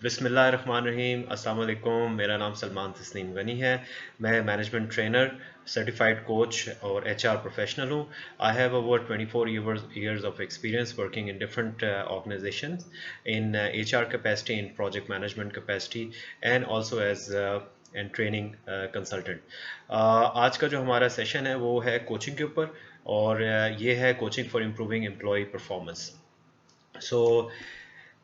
बिस्मिल्लाहिर्रहमानिर्रहीम, अस्सलाम वालेकुम। मेरा नाम सलमान तस्नीम गनी है। मैं मैनेजमेंट ट्रेनर, सर्टिफाइड कोच और एचआर प्रोफेशनल हूँ। I have over 24 years of experience working in different organizations in HR capacity, in project management capacity and also as and training consultant। आज का जो हमारा सेशन है वो है कोचिंग के ऊपर और ये है coaching for improving employee performance. So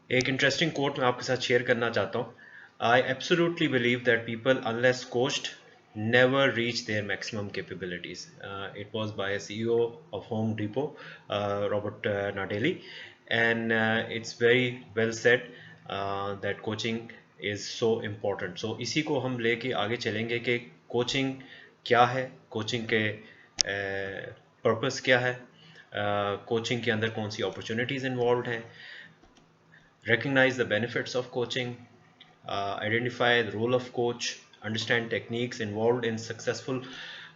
एक इंटरेस्टिंग कोट मैं आपके साथ शेयर करना चाहता हूँ। I absolutely believe that people unless coached never reach their maximum capabilities. It was by a CEO of Home Depot, Robert Nadelli, and it's very well said that coaching is so important. So इसी को हम लेके आगे चलेंगे कि coaching क्या है, coaching के पर्पस क्या है, कोचिंग के अंदर कौन सी अपॉर्चुनिटीज़ इन्वॉल्व हैं, recognize the benefits of coaching, identify the role of coach, understand techniques involved in successful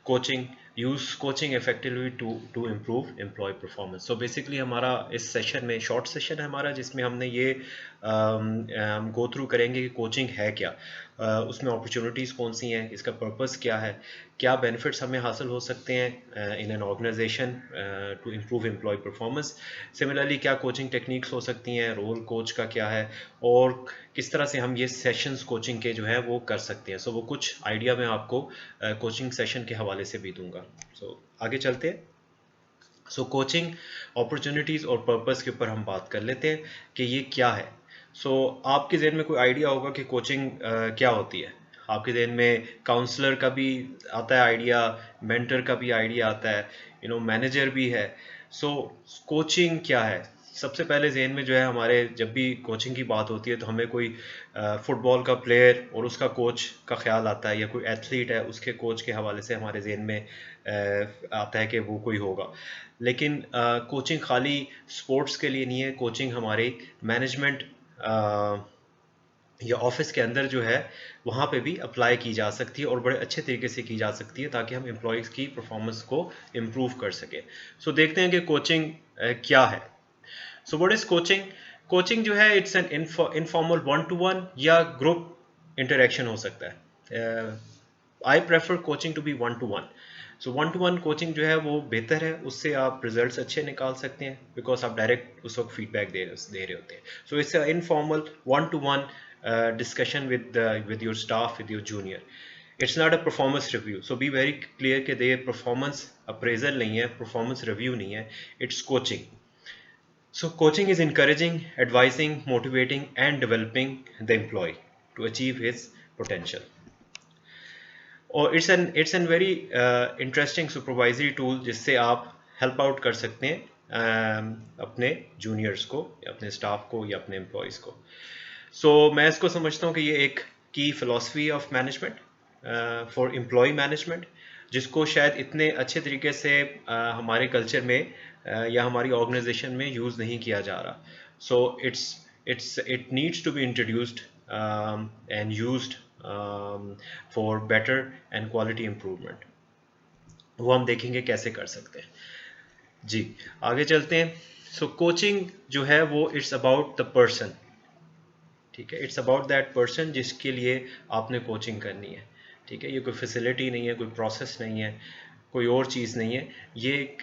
coaching, use coaching effectively to improve employee performance. So basically हमारा इस सेशन में शॉर्ट सेशन है हमारा, जिसमें हमने ये हम गो थ्रू करेंगे कि कोचिंग है क्या, उसमें अपॉर्चुनिटीज़ कौन सी हैं, इसका पर्पस क्या है, क्या बेनिफिट्स हमें हासिल हो सकते हैं in an organisation to improve employee performance. Similarly क्या कोचिंग टेक्निक्स हो सकती हैं, रोल कोच का क्या है और किस तरह से हम ये सेशंस कोचिंग के जो है वो कर सकते हैं। सो वो कुछ आइडिया मैं आपको कोचिंग सेशन के हवाले से भी दूंगा। सो आगे चलते हैं। सो कोचिंग अपॉर्चुनिटीज़ और पर्पस के ऊपर हम बात कर लेते हैं कि ये क्या है। सो आपके जहन में कोई आइडिया होगा कि कोचिंग क्या होती है। आपके जहन में काउंसलर का भी आता है आइडिया, मेंटर का भी आइडिया आता है, मैनेजर भी है। सो कोचिंग क्या है? सबसे पहले जहन में जो है हमारे, जब भी कोचिंग की बात होती है तो हमें कोई फुटबॉल का प्लेयर और उसका कोच का ख्याल आता है, या कोई एथलीट है उसके कोच के हवाले से हमारे जहन में आता है कि वो कोई होगा। लेकिन कोचिंग खाली स्पोर्ट्स के लिए नहीं है। कोचिंग हमारे मैनेजमेंट या ऑफिस के अंदर जो है वहाँ पे भी अप्लाई की जा सकती है और बड़े अच्छे तरीके से की जा सकती है, ताकि हम एम्प्लॉयज़ की परफॉर्मेंस को इम्प्रूव कर सकें। सो देखते हैं कि कोचिंग क्या है। So what is coaching? Coaching जो है it's an informal one to one या ग्रुप इंटरेक्शन हो सकता है। I prefer coaching to be one to one. So one to one coaching जो है वो बेहतर है, उससे आप रिजल्ट्स अच्छे निकाल सकते हैं, बिकॉज आप डायरेक्ट उस वक्त फीडबैक दे रहे होते हैं। So it's informal one to one discussion with your staff, with your junior. It's not a performance review, so be very clear कि ये performance appraisal नहीं है, performance review नहीं है, it's coaching. So coaching is encouraging, advising, motivating and developing the employee to achieve his potential. और it's an very interesting supervisory tool, जिससे आप help out कर सकते हैं अपने जूनियर्स को या अपने स्टाफ को या अपने एम्प्लॉयज़ को। सो मैं इसको समझता हूँ कि ये एक की philosophy of management for employee management, जिसको शायद इतने अच्छे तरीके से हमारे कल्चर में या हमारी ऑर्गेनाइजेशन में यूज़ नहीं किया जा रहा। So it needs to be introduced and used for better and quality improvement. वो हम देखेंगे कैसे कर सकते हैं। जी आगे चलते हैं। सो कोचिंग जो है वो इट्स अबाउट द पर्सन, ठीक है, इट्स अबाउट दैट पर्सन जिसके लिए आपने कोचिंग करनी है। ठीक है, ये कोई फैसिलिटी नहीं है, कोई प्रोसेस नहीं है, कोई और चीज़ नहीं है, ये एक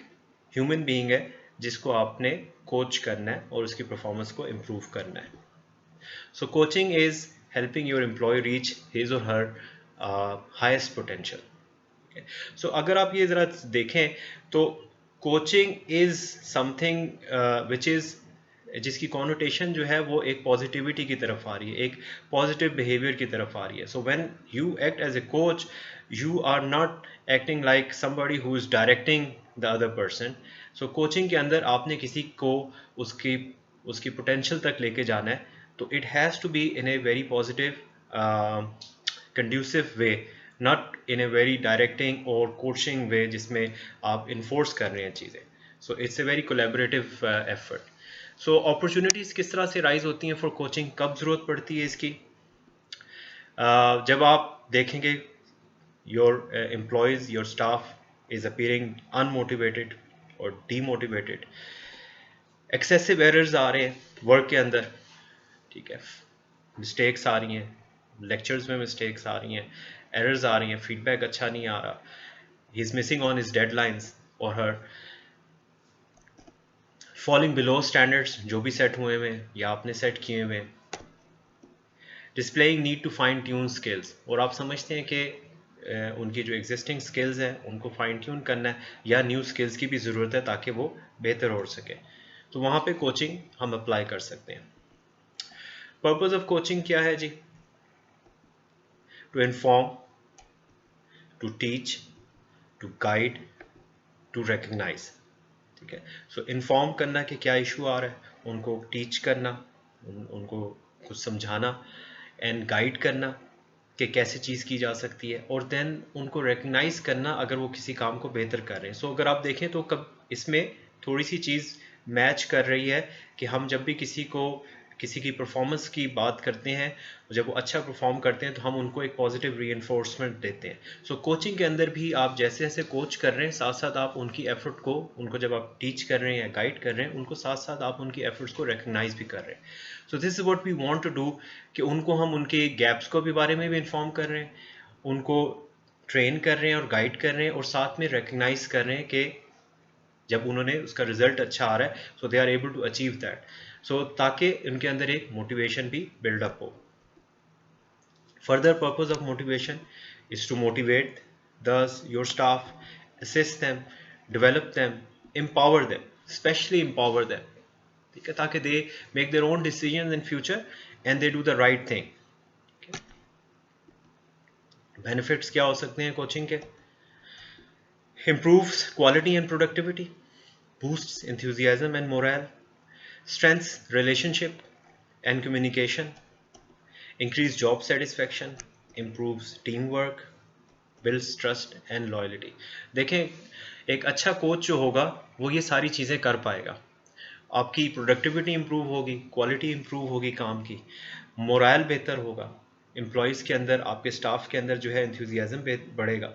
ह्यूमन बीइंग है जिसको आपने कोच करना है और उसकी परफॉर्मेंस को इम्प्रूव करना है। So coaching is helping your employee reach his or her highest potential. Okay. So अगर आप ये ज़रा देखें तो coaching is something which is, जिसकी कॉनोटेशन जो है वो एक पॉजिटिविटी की तरफ आ रही है, एक पॉजिटिव बिहेवियर की तरफ आ रही है। So when you act as a coach, you are not acting like somebody who is directing the other person. So coaching के अंदर आपने किसी को उसकी उसकी पोटेंशियल तक लेके जाना है, तो it has to be in a very positive, conducive way, not in a very directing or coaching way जिसमें आप enforce कर रहे हैं चीज़ें। So it's a very collaborative effort. So opportunities किस तरह से rise होती हैं for coaching, कब ज़रूरत पड़ती है इसकी? जब आप देखेंगे your employees, your staff is appearing unmotivated or demotivated, excessive errors आ रहे हैं वर्क के अंदर, ठीक है, मिस्टेक्स आ रही हैं, लेक्चर्स में मिस्टेक्स आ रही हैं, एरर्स आ रही हैं, फीडबैक अच्छा नहीं आ रहा, he is missing on his deadlines और हर, फॉलिंग बिलो स्टैंडर्ड्स जो भी सेट हुए हुए या आपने सेट किए हुए, displaying need to fine tune skills, और आप समझते हैं कि उनकी जो एग्जिस्टिंग स्किल्स हैं उनको फाइन ट्यून करना है या न्यू स्किल्स की भी ज़रूरत है ताकि वो बेहतर हो सके, तो वहाँ पे कोचिंग हम अप्लाई कर सकते हैं। पर्पस ऑफ कोचिंग क्या है जी? To inform, to teach, to guide, to recognise. ठीक है, सो इन्फॉर्म करना कि क्या इशू आ रहा है, उनको टीच करना, उनको कुछ समझाना, एंड गाइड करना कि कैसे चीज़ की जा सकती है, और देन उनको रिकग्नाइज करना अगर वो किसी काम को बेहतर कर रहे हैं। सो अगर आप देखें तो कब इसमें थोड़ी सी चीज़ मैच कर रही है कि हम जब भी किसी की परफॉर्मेंस की बात करते हैं, जब वो अच्छा परफॉर्म करते हैं तो हम उनको एक पॉजिटिव रीइंफोर्समेंट देते हैं। सो कोचिंग के अंदर भी आप जैसे जैसे कोच कर रहे हैं, साथ साथ आप उनकी एफर्ट को, उनको जब आप टीच कर रहे हैं या गाइड कर रहे हैं, उनको साथ साथ आप उनकी एफर्ट्स को रिकग्नाइज भी कर रहे हैं। So this is what we want to do, कि उनको हम उनके गैप्स को भी बारे में भी इन्फॉर्म कर रहे हैं, उनको ट्रेन कर रहे हैं और गाइड कर रहे हैं, और साथ में रिकग्नाइज कर रहे हैं कि जब उन्होंने उसका रिजल्ट अच्छा आ रहा है, so they are able to achieve that, so ताकि उनके अंदर एक मोटिवेशन भी बिल्डअप हो। Further purpose of motivation is to motivate thus your staff, assist them, develop them, empower them, especially empower them, ठीक है, ताकि they make their own decisions in future and they do the right thing। Benefits क्या हो सकते हैं coaching के? improves quality and productivity, boosts enthusiasm and morale, strengthens relationship and communication, increase job satisfaction, improves teamwork, builds trust and loyalty. देखें, एक अच्छा coach जो होगा वो ये सारी चीज़ें कर पाएगा, आपकी प्रोडक्टिविटी इंप्रूव होगी, क्वालिटी इंप्रूव होगी काम की, मोरल बेहतर होगा, एम्प्लॉयज़ के अंदर, आपके स्टाफ के अंदर जो है एंथुजियाज्म बढ़ेगा,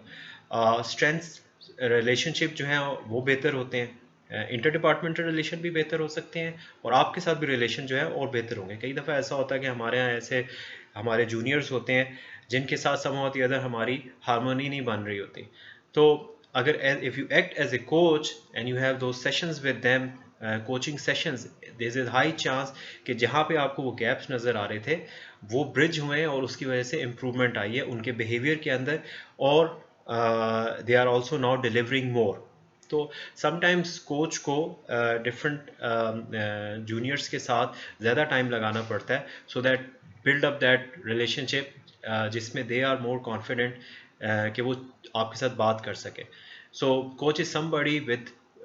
स्ट्रेंथ्स रिलेशनशिप जो है वो बेहतर होते हैं, इंटर डिपार्टमेंटल रिलेशन भी बेहतर हो सकते हैं, और आपके साथ भी रिलेशन जो है और बेहतर होंगे। कई दफ़ा ऐसा होता है कि हमारे यहाँ ऐसे हमारे जूनियर्स होते हैं जिनके साथ somehow the other हमारी हारमोनी नहीं बन रही होती, तो अगर if you act as a coach and you have those sessions with them, coaching sessions, there is a high chance कि जहाँ पे आपको वो गैप्स नज़र आ रहे थे वो ब्रिज हुए और उसकी वजह से इम्प्रूवमेंट आई है उनके बिहेवियर के अंदर, और they are also now delivering more. तो समटाइम्स कोच को डिफरेंट जूनियर्स के साथ ज़्यादा टाइम लगाना पड़ता है, so that build up that relationship जिसमें दे आर मोर कॉन्फिडेंट कि वो आपके साथ बात कर सके। So coach is somebody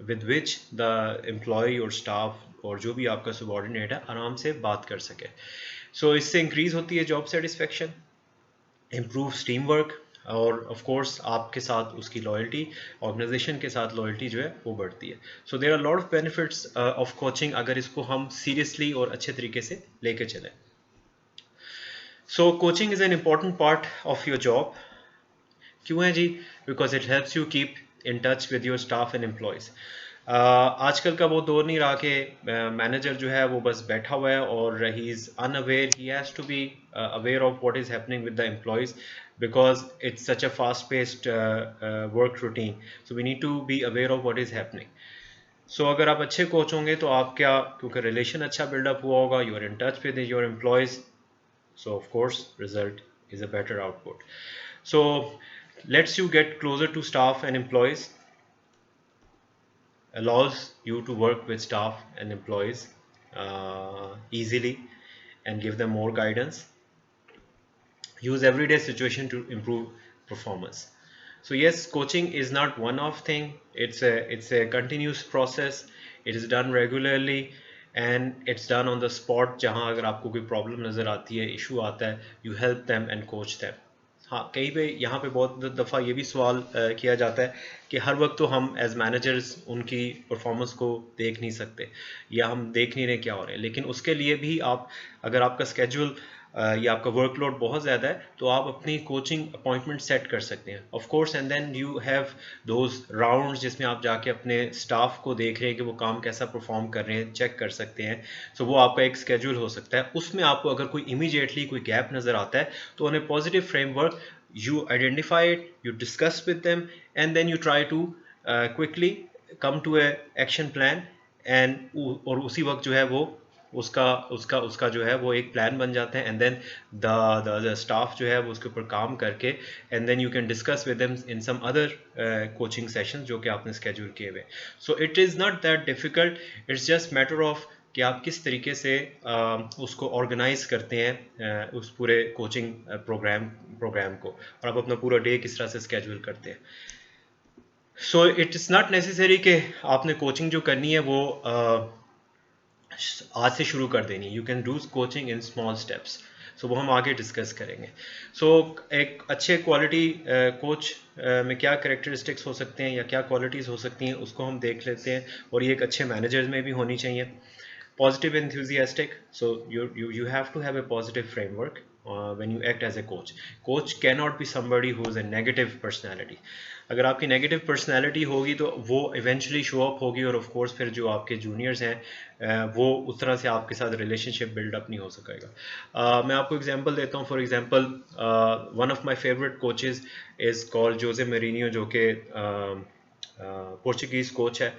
with which the employee और staff और जो भी आपका subordinate है आराम से बात कर सके। So इससे इंक्रीज होती है job satisfaction, improves team work, और ऑफ कोर्स आपके साथ उसकी लॉयल्टी, ऑर्गेनाइजेशन के साथ लॉयल्टी जो है वो बढ़ती है। So there are lot of benefits of coaching अगर इसको हम सीरियसली और अच्छे तरीके से लेके चलें। So coaching is an important part of your job. क्यों है जी? Because it helps you keep in touch with your staff and employees. आजकल का वो दौर नहीं रहा कि मैनेजर जो है वो बस बैठा हुआ है और he is unaware, he has to be aware of what is happening with the employees because it's such a fast paced work routine, so we need to be aware of what is happening. So अगर आप अच्छे coach होंगे तो आप क्या, क्योंकि relation अच्छा buildup हुआ होगा, you are in touch with your employees, so of course result is a better output. So lets you get closer to staff and employees, allows you to work with staff and employees easily and give them more guidance, use everyday situation to improve performance. So yes, coaching is not one-off thing, it's a continuous process, it is done regularly and it's done on the spot। जहाँ अगर आपको कोई problem नज़र आती है, issue आता है, you help them and coach them। हाँ, कहीं पे यहाँ पे बहुत दफ़ा ये भी सवाल किया जाता है कि हर वक्त तो हम एज मैनेजर्स उनकी परफॉर्मेंस को देख नहीं सकते या हम देख नहीं रहे क्या हो रहे हैं, लेकिन उसके लिए भी आप, अगर आपका स्केड्यूल या आपका वर्कलोड बहुत ज़्यादा है, तो आप अपनी कोचिंग अपॉइंटमेंट सेट कर सकते हैं of course, and then you have those rounds जिसमें आप जाके अपने स्टाफ को देख रहे हैं कि वो काम कैसा परफॉर्म कर रहे हैं, चेक कर सकते हैं। सो वो आपका एक स्केड्यूल हो सकता है। उसमें आपको अगर कोई इमीडिएटली कोई गैप नज़र आता है तो on A positive framework you identify it, you discuss with them, and then you try to quickly come to a action plan, and और उसी वक्त जो है वो उसका उसका उसका जो है वो एक प्लान बन जाता है, एंड देन द स्टाफ जो है वो उसके ऊपर काम करके, and then you can discuss with them in some other coaching session जो कि आपने स्केड्यूल किए हुए। So it is not that difficult, it's just matter of कि आप किस तरीके से उसको ऑर्गेनाइज करते हैं उस पूरे कोचिंग प्रोग्राम को, और आप अपना पूरा डे किस तरह से स्केड्यूल करते हैं। सो इट इज़ नॉट नेसेसरी कि आपने कोचिंग जो करनी है वो आज से शुरू कर देनी। You can do coaching in small steps. So वो हम आगे डिस्कस करेंगे। सो एक अच्छे क्वालिटी कोच में क्या कैरेक्टरिस्टिक्स हो सकते हैं या क्या क्वालिटीज़ हो सकती हैं उसको हम देख लेते हैं, और ये एक अच्छे मैनेजर्स में भी होनी चाहिए। Positive, enthusiastic, so you have to have a positive framework when you act as a coach. Coach cannot be somebody who is a negative personality. अगर आपकी नेगेटिव पर्सनैलिटी होगी तो वो इवेंचुअली शो अप होगी, और ऑफ कोर्स फिर जो आपके जूनियर्स हैं वो उस तरह से आपके साथ रिलेशनशिप बिल्डअप नहीं हो सकेगा। मैं आपको एग्जांपल देता हूँ। For example one of my favourite coaches is called Jose Mourinho, जो कि पोर्चुगीज़ कोच है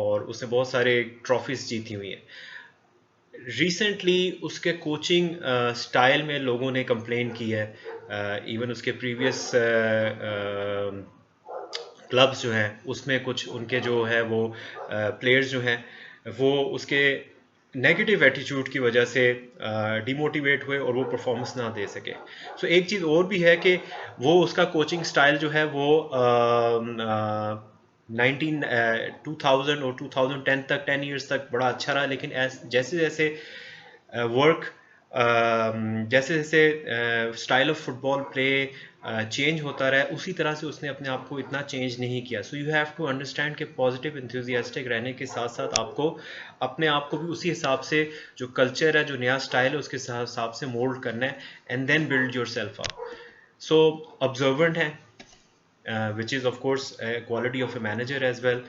और उसने बहुत सारे ट्रॉफीज़ जीती हुई हैं। रिसेंटली उसके कोचिंग स्टाइल में लोगों ने कंप्लेन की है, इवन उसके प्रीवियस क्लब्स जो हैं उसमें कुछ उनके जो है वो प्लेयर्स जो हैं वो उसके नेगेटिव एटीट्यूड की वजह से डिमोटिवेट हुए और वो परफॉर्मेंस ना दे सके। सो एक चीज़ और भी है कि वो उसका कोचिंग स्टाइल जो है वो 2000 और 2010 तक 10 इयर्स तक बड़ा अच्छा रहा, लेकिन जैसे जैसे वर्क जैसे जैसे style of football play change होता रहा, उसी तरह से उसने अपने आप को इतना चेंज नहीं किया। So you have to understand कि पॉजिटिव इंथुजियास्टिक रहने के साथ साथ आपको अपने आप को भी उसी हिसाब से जो कल्चर है, जो नया स्टाइल है, उसके हिसाब से मोल्ड करना है, and then build yourself up. So observant है, which is of course a quality of a manager as well.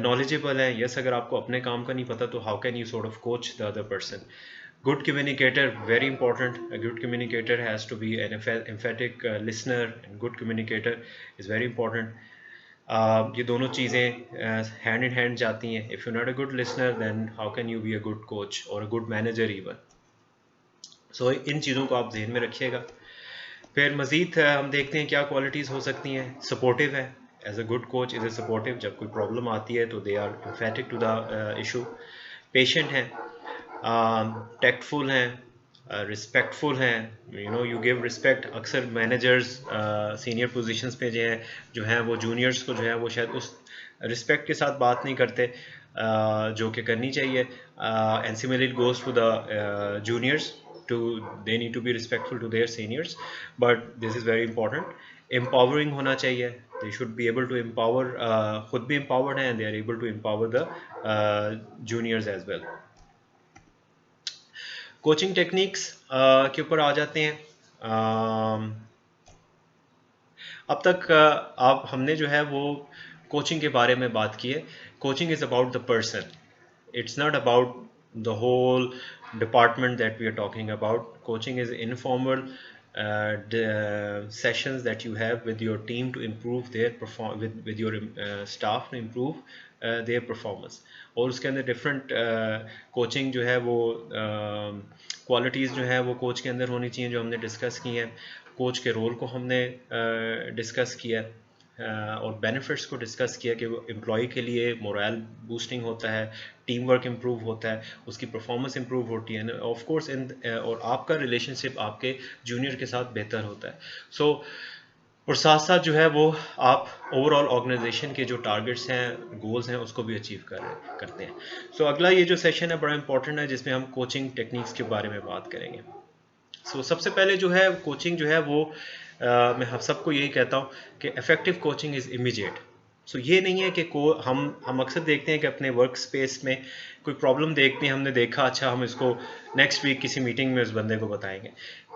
Knowledgeable है, yes, अगर आपको अपने काम का नहीं पता तो how can you sort of coach the other person. Good communicator, very important. A good communicator has to be an emphatic listener, and good communicator is very important. ये दोनों चीज़ें hand in hand जाती हैं. If you're not a good listener, then how can you be a good coach or a good manager even? So इन चीज़ों को आप ध्यान में रखिएगा। फिर मज़ीद हम देखते हैं क्या क्वालिटीज़ हो सकती हैं। सपोर्टिव है, as a good coach is a supportive. जब कोई प्रॉब्लम आती है तो they are emphatic to the issue. Patient हैं, टैक्टफुल हैं, रिस्पेक्टफुल हैं, you know, you give respect. अक्सर मैनेजर्स सीनियर पोजीशंस पे जो हैं वो जूनियर्स को जो है वो शायद उस रिस्पेक्ट के साथ बात नहीं करते जो कि करनी चाहिए। And similarly it goes to the juniors, they need to be respectful to their seniors, but this is very important. Empowering होना चाहिए, they should be able to empower, खुद भी empowered हैं and they are able to empower the juniors as well. Coaching techniques के ऊपर आ जाते हैं। अब तक हमने जो है वो कोचिंग के बारे में बात की है। Coaching is about the person, it's not about the whole department that we are talking about. Coaching is informal sessions that you have with your team to improve their with your staff to improve their performance. और उसके अंदर different coaching जो है वो qualities जो है वो coach के अंदर होनी चाहिए जो हमने डिस्कस की हैं। कोच के रोल को हमने डिस्कस किया और बेनिफिट्स को डिस्कस किया कि वो एम्प्लॉय के लिए मोरल बूस्टिंग होता है, टीम वर्क इम्प्रूव होता है, उसकी परफॉर्मेंस इम्प्रूव होती है, ऑफ कोर्स और आपका रिलेशनशिप आपके जूनियर के साथ बेहतर होता है। सो और साथ साथ जो है वो आप ओवरऑल ऑर्गेनाइजेशन के जो टारगेट्स हैं, गोल्स हैं, उसको भी अचीव करते हैं। सो अगला ये जो सेशन है बड़ा इंपॉर्टेंट है जिसमें हम कोचिंग टेक्निक्स के बारे में बात करेंगे। सो सबसे पहले जो है कोचिंग जो है वो मैं हम सबको यही कहता हूँ कि इफ़ेक्टिव कोचिंग इज़ इमीडिएट। सो ये नहीं है कि हम अक्सर देखते हैं कि अपने वर्क स्पेस में कोई प्रॉब्लम देखते हैं, हमने देखा अच्छा हम इसको नेक्स्ट वीक किसी मीटिंग में उस बंदे को बताएंगे।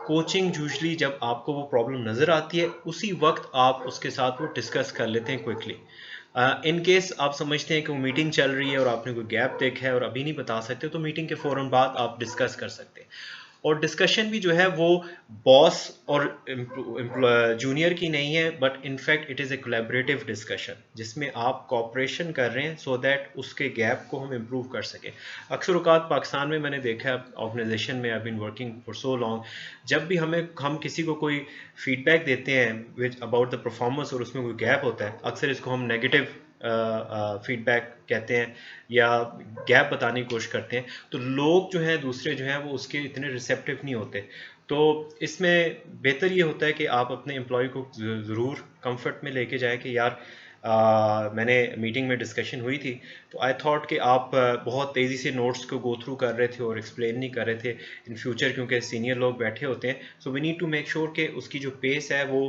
कोचिंग यूजली जब आपको वो प्रॉब्लम नज़र आती है उसी वक्त आप उसके साथ वो डिस्कस कर लेते हैं क्विकली। इन केस आप समझते हैं कि वो मीटिंग चल रही है और आपने कोई गैप देखा है और अभी नहीं बता सकते, तो मीटिंग के फ़ौरन बाद आप डिस्कस कर सकते हैं। और डिस्कशन भी जो है वो बॉस और जूनियर की नहीं है, but in fact it is a collaborative discussion जिसमें आप कॉपरेशन कर रहे हैं सो दैट उसके गैप को हम इम्प्रूव कर सकें। अक्सर औकात पाकिस्तान में मैंने देखा है, ऑर्गेनाइजेशन में I been working for so long, जब भी हम किसी को कोई फीडबैक देते हैं विच अबाउट द परफॉर्मेंस और उसमें कोई गैप होता है, अक्सर इसको हम नेगेटिव फीडबैक कहते हैं या गैप बताने की कोशिश करते हैं, तो लोग जो हैं दूसरे जो हैं वो उसके इतने रिसेप्टिव नहीं होते। तो इसमें बेहतर ये होता है कि आप अपने एम्प्लॉय को ज़रूर कंफर्ट में लेके जाएं कि यार मैंने मीटिंग में डिस्कशन हुई थी, तो आई थॉट कि आप बहुत तेज़ी से नोट्स को गो थ्रू कर रहे थे और एक्सप्लेन नहीं कर रहे थे इन फ्यूचर, क्योंकि सीनियर लोग बैठे होते हैं, so we need to make sure कि उसकी जो पेस है वो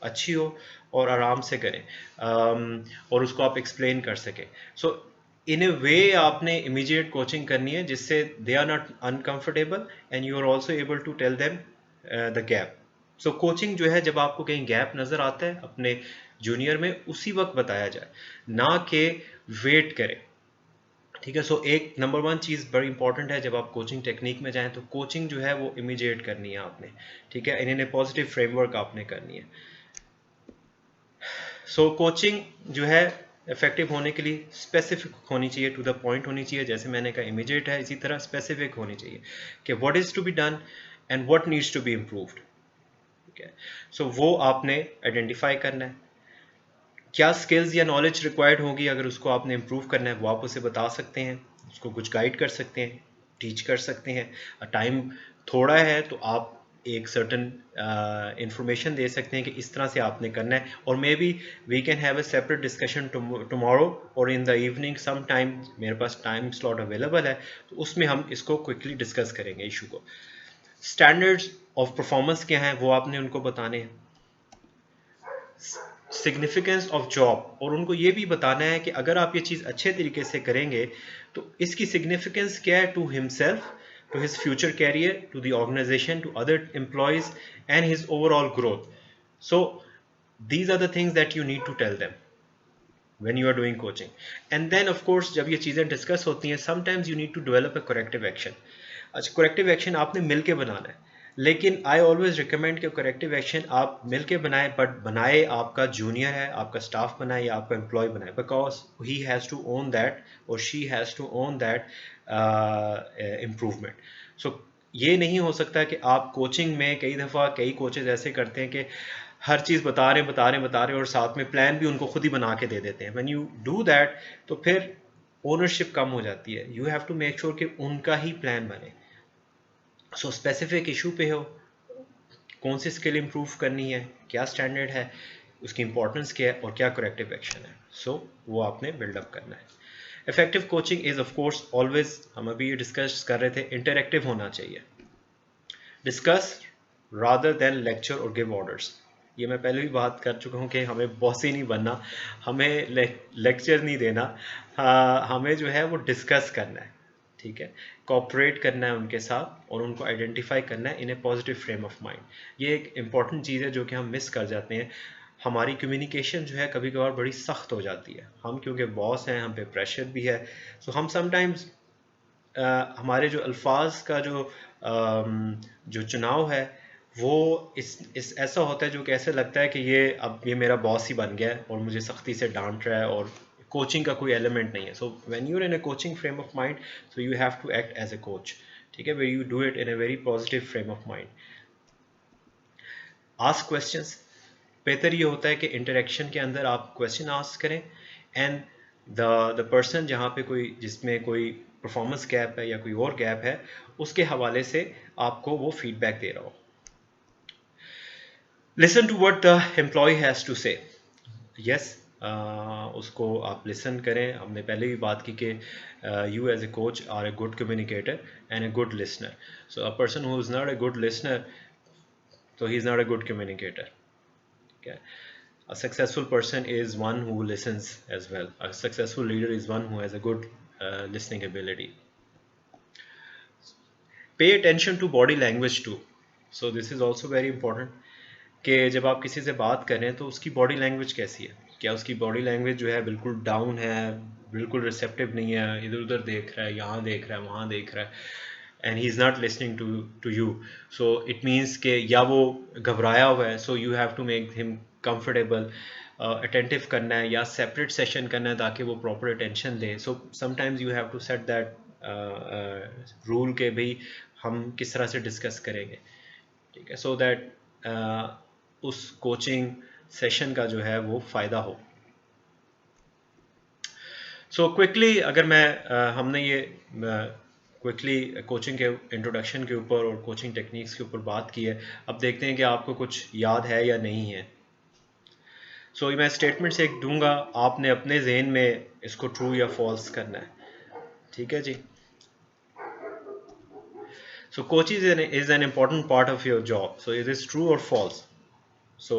अच्छी हो और आराम से करें, और उसको आप एक्सप्लेन कर सकें। सो इन ए वे आपने इमीडिएट कोचिंग करनी है जिससे they are not uncomfortable and you are also able to tell them the gap. So coaching जो है जब आपको कहीं गैप नज़र आता है अपने जूनियर में, उसी वक्त बताया जाए, ना कि वेट करें। ठीक है, सो एक नंबर वन चीज़ बड़ी इंपॉर्टेंट है, जब आप कोचिंग टेक्निक में जाएं तो कोचिंग जो है वो इमीडिएट करनी है आपने। ठीक है, इन्हें पॉजिटिव फ्रेमवर्क आपने करनी है। सो कोचिंग जो है इफेक्टिव होने के लिए स्पेसिफिक होनी चाहिए, टू द पॉइंट होनी चाहिए। जैसे मैंने कहा इमीडिएट है, इसी तरह स्पेसिफिक होनी चाहिए कि what is to be done and what needs to be improved. ठीक है, सो वो आपने आइडेंटिफाई करना है। क्या स्किल्स या नॉलेज रिक्वायर्ड होगी, अगर उसको आपने इम्प्रूव करना है वो आप उसे बता सकते हैं, उसको कुछ गाइड कर सकते हैं, टीच कर सकते हैं। टाइम थोड़ा है तो आप एक सर्टन इंफॉर्मेशन दे सकते हैं कि इस तरह से आपने करना है, और may be we can have a separate discussion tomorrow और in the evening some time, मेरे पास टाइम स्लॉट अवेलेबल है, तो उसमें हम इसको क्विकली डिस्कस करेंगे इशू को। स्टैंडर्ड्स ऑफ परफॉर्मेंस क्या हैं वो आपने उनको बताने हैं। सिग्निफिकेंस ऑफ जॉब, और उनको ये भी बताना है कि अगर आप ये चीज़ अच्छे तरीके से करेंगे तो इसकी सिग्निफिकेंस क्या है to himself, to his future career, to the organisation, to other employees and his overall growth. So these are the things that you need to tell them when you are doing coaching. And then of course जब ये चीज़ें discuss होती हैं, sometimes you need to develop a corrective action. अच्छा, corrective action आपने मिल के बनाना है, लेकिन आई ऑलवेज रिकमेंड कि करेक्टिव एक्शन आप मिल के बनाएं, बट बनाए आपका जूनियर है, आपका स्टाफ बनाए या आपका एम्प्लॉय बनाए, because he has to own that or she has to own that improvement. So ये नहीं हो सकता कि आप कोचिंग में कई दफ़ा कई कोचेज ऐसे करते हैं कि हर चीज़ बता रहे और साथ में प्लान भी उनको खुद ही बना के दे देते हैं। व्हेन यू डू दैट तो फिर ओनरशिप कम हो जाती है। You have to make sure कि उनका ही प्लान बने। सो स्पेसिफिक इशू पे हो, कौन सी स्किल इंप्रूव करनी है, क्या स्टैंडर्ड है, उसकी इंपॉर्टेंस क्या है और क्या करेक्टिव एक्शन है, सो वो आपने बिल्डअप करना है। Effective coaching is of course always, हम अभी डिस्कस कर रहे थे, इंटरैक्टिव होना चाहिए। डिस्कस रादर देन लेक्चर और गिव ऑर्डर्स। ये मैं पहले भी बात कर चुका हूँ कि हमें बॉसी नहीं बनना, हमें लेक्चर नहीं देना, हमें जो है वो डिस्कस करना है। ठीक है, कोऑपरेट करना है उनके साथ और उनको आइडेंटिफाई करना है इन a positive frame of mind. ये एक इंपॉर्टेंट चीज़ है जो कि हम मिस कर जाते हैं। हमारी कम्युनिकेशन जो है कभी कभार बड़ी सख्त हो जाती है, हम क्योंकि बॉस हैं, हम पे प्रेशर भी है, सो हम समटाइम्स हमारे जो अल्फाज का जो चुनाव है वो इस ऐसा होता है जो कि ऐसे लगता है कि ये मेरा बॉस ही बन गया है और मुझे सख्ती से डांट रहा है और कोचिंग का कोई एलिमेंट नहीं है। So when you are in a coaching frame of mind, so you have to act as a coach. ठीक है, where you do it in a very positive frame of mind. Ask questions, बेहतर ये होता है कि interaction के अंदर आप क्वेश्चन आस्क करें एंड द पर्सन जहाँ पे जिसमें कोई परफॉर्मेंस गैप है या कोई और गैप है, उसके हवाले से आपको वो फीडबैक दे रहा हो। Listen to what the employee has to say. Yes, उसको आप लिसन करें। हमने पहले भी बात की कि you as a coach are a good communicator and a good listener. So a person who is not a good listener, so he is not a good communicator. Okay, A successful person is one who listens as well. A successful leader is one who has a good listening ability. Pay attention to body language too. So this is also very important कि जब आप किसी से बात करें तो उसकी body language कैसी है, क्या उसकी बॉडी लैंग्वेज जो है बिल्कुल डाउन है, बिल्कुल रिसेप्टिव नहीं है, इधर उधर देख रहा है, यहाँ देख रहा है, वहाँ देख रहा है, and he is not listening to you. So it means कि या वो घबराया हुआ है, so you have to make him comfortable, attentive करना है या सेपरेट सेशन करना है ताकि वो प्रॉपर अटेंशन दे. So sometimes you have to set that rule के भाई हम किस तरह से डिस्कस करेंगे, ठीक है, सो दैट उस कोचिंग सेशन का जो है वो फ़ायदा हो. सो क्विकली अगर मैं हमने ये क्विकली कोचिंग के इंट्रोडक्शन के ऊपर और कोचिंग टेक्निक्स के ऊपर बात की है, अब देखते हैं कि आपको कुछ याद है या नहीं है. सो मैं स्टेटमेंट्स एक दूंगा, आपने अपने जहन में इसको ट्रू या फॉल्स करना है, ठीक है जी. So coaching is an important part of your job. So is is true or false. So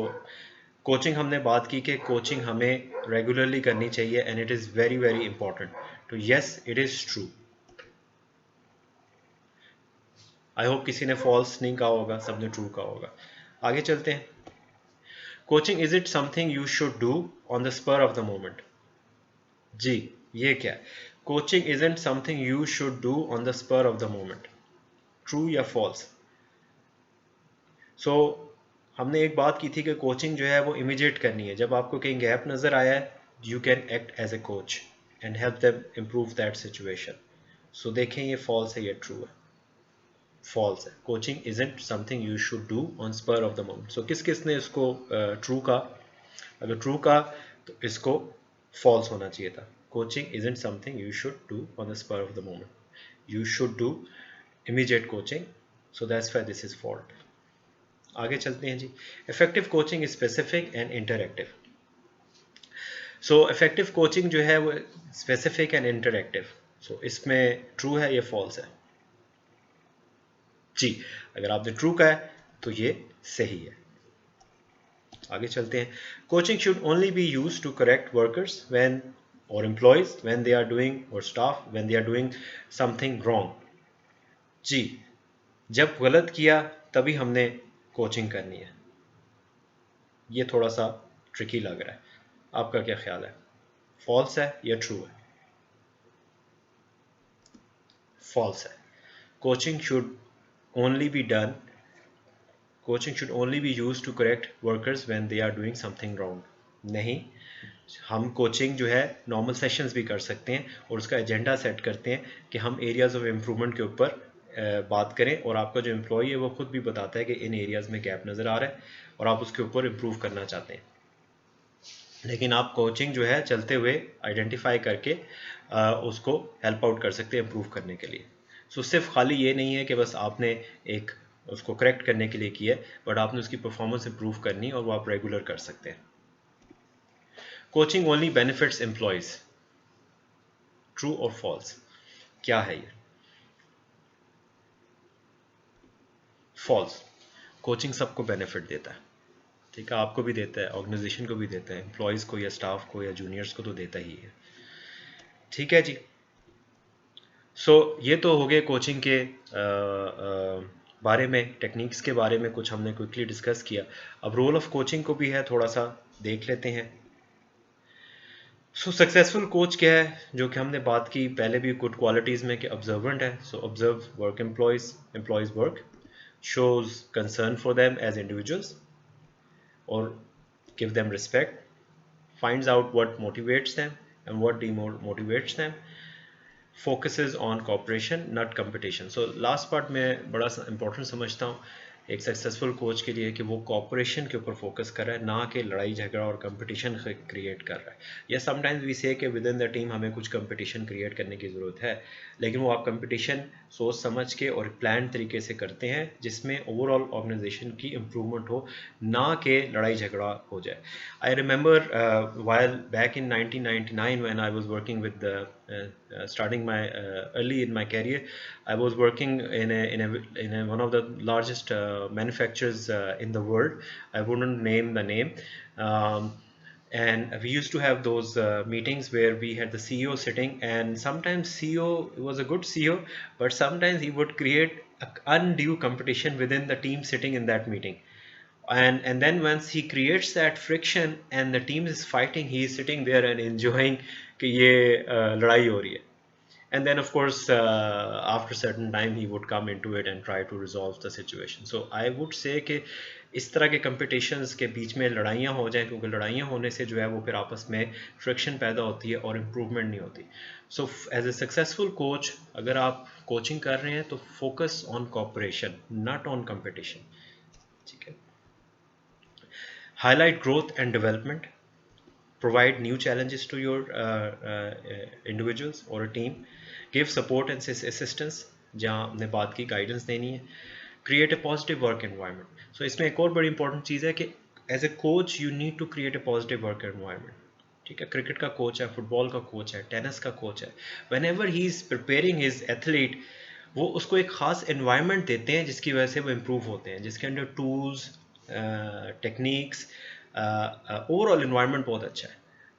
coaching हमने बात की कि कोचिंग हमें रेगुलरली करनी चाहिए and it is very very important. तो yes, it is true. I hope किसी ने फॉल्स नहीं कहा होगा, सबने ट्रू कहा होगा. आगे चलते हैं. Coaching is it something you should do on the spur of the moment. जी, ये क्या है? Coaching isn't something you should do on the spur of the moment. True या फॉल्स? सो हमने एक बात की थी कि कोचिंग जो है वो इमीडिएट करनी है. जब आपको कहीं गैप नज़र आया है, you can act as a coach and help them improve that situation. So देखें ये फॉल्स है या ट्रू है? फॉल्स है. Coaching isn't something you should do on spur of the moment. So किस किस ने इसको ट्रू का? अगर ट्रू का तो इसको फॉल्स होना चाहिए था. Coaching isn't something you should do on the spur of the moment. You should do immediate coaching. So that's why this is fault. आगे चलते हैं जी. Effective coaching is specific and interactive. So effective coaching जो है वो specific and interactive. सो इसमें true है या फॉल्स है? जी, अगर आपने ट्रू कहा है तो ये सही है. आगे चलते हैं. Coaching should only be used to correct workers when or employees when they are doing or staff when they are doing something wrong. जी, जब गलत किया तभी हमने कोचिंग करनी है. ये थोड़ा सा ट्रिकी लग रहा है, आपका क्या ख्याल है? फॉल्स है या ट्रू है? फॉल्स है. Coaching should only be done, coaching should only be use to correct workers when they are doing something wrong. नहीं, हम कोचिंग जो है नॉर्मल सेशंस भी कर सकते हैं और उसका एजेंडा सेट करते हैं कि हम एरियाज ऑफ इम्प्रूवमेंट के ऊपर बात करें, और आपका जो एम्प्लॉई है वो खुद भी बताता है कि इन एरियाज़ में गैप नज़र आ रहा है और आप उसके ऊपर इम्प्रूव करना चाहते हैं. लेकिन आप कोचिंग जो है चलते हुए आइडेंटिफाई करके उसको हेल्प आउट कर सकते हैं इम्प्रूव करने के लिए. सो सिर्फ खाली ये नहीं है कि बस आपने एक उसको करेक्ट करने के लिए किया है, बट आपने उसकी परफॉर्मेंस इम्प्रूव करनी और वो आप रेगुलर कर सकते हैं. Coaching only benefits employees. True or false? क्या है ये? फॉल्स. कोचिंग सबको बेनिफिट देता है, ठीक है, आपको भी देता है, ऑर्गेनाइजेशन को भी देता है, एम्प्लॉयज़ को या स्टाफ को या जूनियर्स को तो देता ही है. ठीक है जी. सो ये तो हो गए कोचिंग के बारे में, टेक्निक्स के बारे में कुछ हमने क्विकली डिस्कस किया. अब रोल ऑफ कोचिंग को भी है थोड़ा सा देख लेते हैं. सो सक्सेसफुल कोच क्या है, जो कि हमने बात की पहले भी गुड क्वालिटीज़ में, कि ऑब्जर्वेंट है. So observe work employees work, shows concern for them as individuals or give them respect, finds out what motivates them and what demotivates them, focuses on cooperation not competition. So last part मैं बड़ा important समझता हूँ एक successful coach के लिए कि वो corporation के ऊपर फोकस कर रहा है, ना कि लड़ाई झगड़ा और कंपटीशन क्रिएट कर रहा है. या समटाइम्स वी से कि विद इन द टीम हमें कुछ कंपटीशन क्रिएट करने की ज़रूरत है, लेकिन वो आप कंपटीशन सोच समझ के और प्लान तरीके से करते हैं जिसमें ओवरऑल ऑर्गेनाइजेशन की इम्प्रूवमेंट हो, ना कि लड़ाई झगड़ा हो जाए. I remember while back in 1999 when I was working with the starting my early in my career, I was working in one of the largest manufacturers in the world. I wouldn't name the name. Um, and we used to have those meetings where we had the CEO sitting, and sometimes CEO was a good CEO, but sometimes he would create undue competition within the team sitting in that meeting. And then once he creates that friction and the team is fighting, he is sitting there and enjoying कि ये लड़ाई हो रही है. And then of course after certain time he would come into it and try to resolve the situation. So I would say कि इस तरह के competitions के बीच में लड़ाइयाँ हो जाएं, क्योंकि लड़ाइयाँ होने से जो है वो फिर आपस में friction पैदा होती है और improvement नहीं होती. So as a successful coach, अगर आप coaching कर रहे हैं तो focus on cooperation, not on competition. ठीक है. Highlight growth and development. Provide new challenges to your individuals or a team. Give support and assistance जहाँ हमने बात की guidance देनी है. Create a positive work environment. So इसमें एक और बड़ी important चीज़ है कि as a coach you need to create a positive work environment. ठीक है, क्रिकेट का कोच है, फुटबॉल का कोच है, टेनिस का कोच है, whenever he is preparing his athlete, वो उसको एक ख़ास environment देते हैं जिसकी वजह से वो improve होते हैं, जिसके अंदर tools, टेक्निक्स, ओवरऑल इन्वायरमेंट बहुत अच्छा है.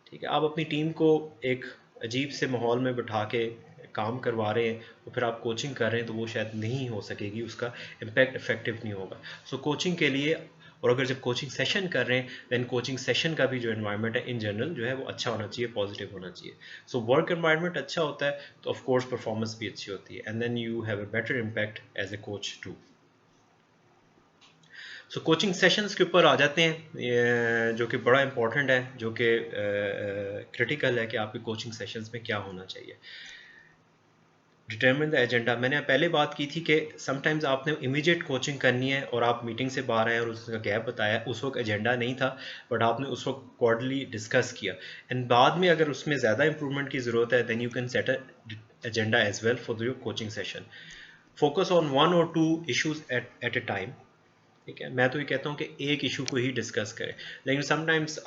ठीक है, आप अपनी टीम को एक अजीब से माहौल में बिठा के काम करवा रहे हैं और फिर आप कोचिंग कर रहे हैं तो वो शायद नहीं हो सकेगी, उसका इम्पैक्ट इफेक्टिव नहीं होगा. सो कोचिंग के लिए, और अगर जब कोचिंग सेशन कर रहे हैं देन कोचिंग सेशन का भी जो एनवायरनमेंट है इन जनरल जो है वो अच्छा होना चाहिए, पॉजिटिव होना चाहिए. सो वर्क एनवायरनमेंट अच्छा होता है तो ऑफ कोर्स परफॉर्मेंस भी अच्छी होती है, and then you have a better impact as a coach too. So coaching sessions के ऊपर आ जाते हैं, जो कि बड़ा इंपॉर्टेंट है, जो कि क्रिटिकल है कि आपके कोचिंग सेशंस में क्या होना चाहिए. Determine the agenda. मैंने पहले बात की थी कि समटाइम्स आपने इमीडिएट कोचिंग करनी है और आप मीटिंग से बाहर आए और उसका गैप बताया, उस वक्त एजेंडा नहीं था बट आपने उस वक्त क्वार्टरली डिस्कस किया, एंड बाद में अगर उसमें ज़्यादा इंप्रूवमेंट की ज़रूरत है then you can set a agenda as well for your coaching session. Focus on 1 or 2 issues at a time. ठीक है, मैं तो ये कहता हूँ कि एक इशू को ही डिस्कस करें, लेकिन समटाइम्स